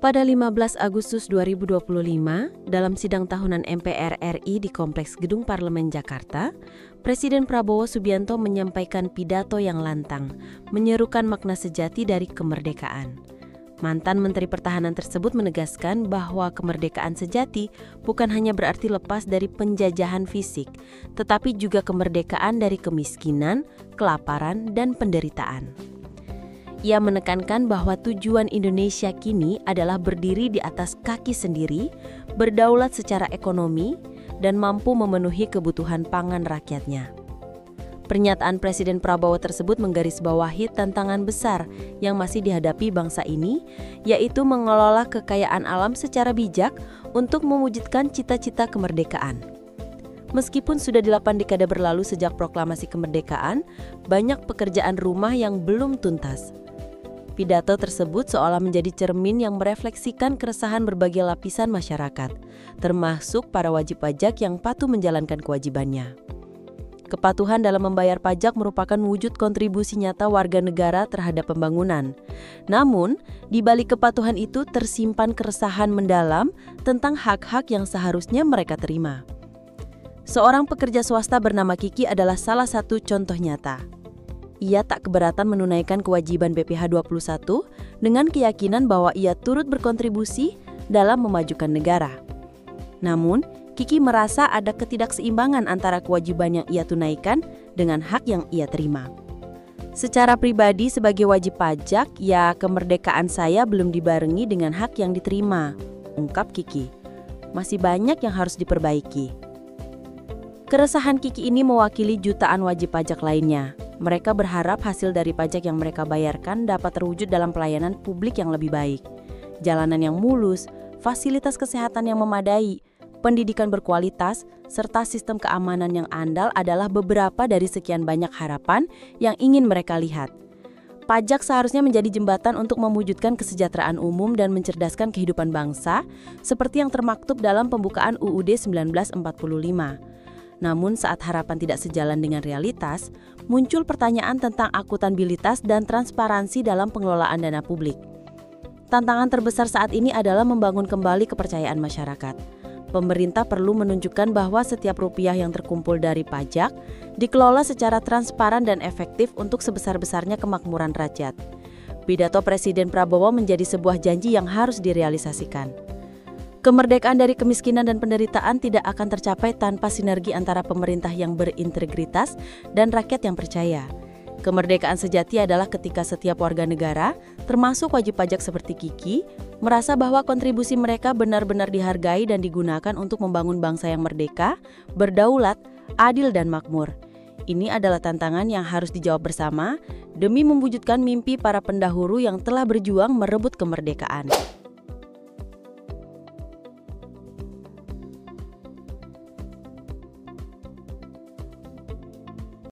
Pada 15 Agustus 2025, dalam sidang tahunan MPR RI di Kompleks Gedung Parlemen Jakarta, Presiden Prabowo Subianto menyampaikan pidato yang lantang, menyerukan makna sejati dari kemerdekaan. Mantan Menteri Pertahanan tersebut menegaskan bahwa kemerdekaan sejati bukan hanya berarti lepas dari penjajahan fisik, tetapi juga kemerdekaan dari kemiskinan, kelaparan, dan penderitaan. Ia menekankan bahwa tujuan Indonesia kini adalah berdiri di atas kaki sendiri, berdaulat secara ekonomi, dan mampu memenuhi kebutuhan pangan rakyatnya. Pernyataan Presiden Prabowo tersebut menggarisbawahi tantangan besar yang masih dihadapi bangsa ini, yaitu mengelola kekayaan alam secara bijak untuk mewujudkan cita-cita kemerdekaan. Meskipun sudah 8 dekade berlalu sejak proklamasi kemerdekaan, banyak pekerjaan rumah yang belum tuntas. Pidato tersebut seolah menjadi cermin yang merefleksikan keresahan berbagai lapisan masyarakat, termasuk para wajib pajak yang patuh menjalankan kewajibannya. Kepatuhan dalam membayar pajak merupakan wujud kontribusi nyata warga negara terhadap pembangunan. Namun, di balik kepatuhan itu tersimpan keresahan mendalam tentang hak-hak yang seharusnya mereka terima. Seorang pekerja swasta bernama Kiki adalah salah satu contoh nyata. Ia tak keberatan menunaikan kewajiban BPH 21 dengan keyakinan bahwa ia turut berkontribusi dalam memajukan negara. Namun, Kiki merasa ada ketidakseimbangan antara kewajiban yang ia tunaikan dengan hak yang ia terima. Secara pribadi sebagai wajib pajak, ya kemerdekaan saya belum dibarengi dengan hak yang diterima, ungkap Kiki. Masih banyak yang harus diperbaiki. Keresahan Kiki ini mewakili jutaan wajib pajak lainnya. Mereka berharap hasil dari pajak yang mereka bayarkan dapat terwujud dalam pelayanan publik yang lebih baik. Jalanan yang mulus, fasilitas kesehatan yang memadai, pendidikan berkualitas, serta sistem keamanan yang andal adalah beberapa dari sekian banyak harapan yang ingin mereka lihat. Pajak seharusnya menjadi jembatan untuk mewujudkan kesejahteraan umum dan mencerdaskan kehidupan bangsa, seperti yang termaktub dalam pembukaan UUD 1945. Namun saat harapan tidak sejalan dengan realitas, muncul pertanyaan tentang akuntabilitas dan transparansi dalam pengelolaan dana publik. Tantangan terbesar saat ini adalah membangun kembali kepercayaan masyarakat. Pemerintah perlu menunjukkan bahwa setiap rupiah yang terkumpul dari pajak dikelola secara transparan dan efektif untuk sebesar-besarnya kemakmuran rakyat. Pidato Presiden Prabowo menjadi sebuah janji yang harus direalisasikan. Kemerdekaan dari kemiskinan dan penderitaan tidak akan tercapai tanpa sinergi antara pemerintah yang berintegritas dan rakyat yang percaya. Kemerdekaan sejati adalah ketika setiap warga negara, termasuk wajib pajak seperti Kiki, merasa bahwa kontribusi mereka benar-benar dihargai dan digunakan untuk membangun bangsa yang merdeka, berdaulat, adil dan makmur. Ini adalah tantangan yang harus dijawab bersama demi mewujudkan mimpi para pendahulu yang telah berjuang merebut kemerdekaan.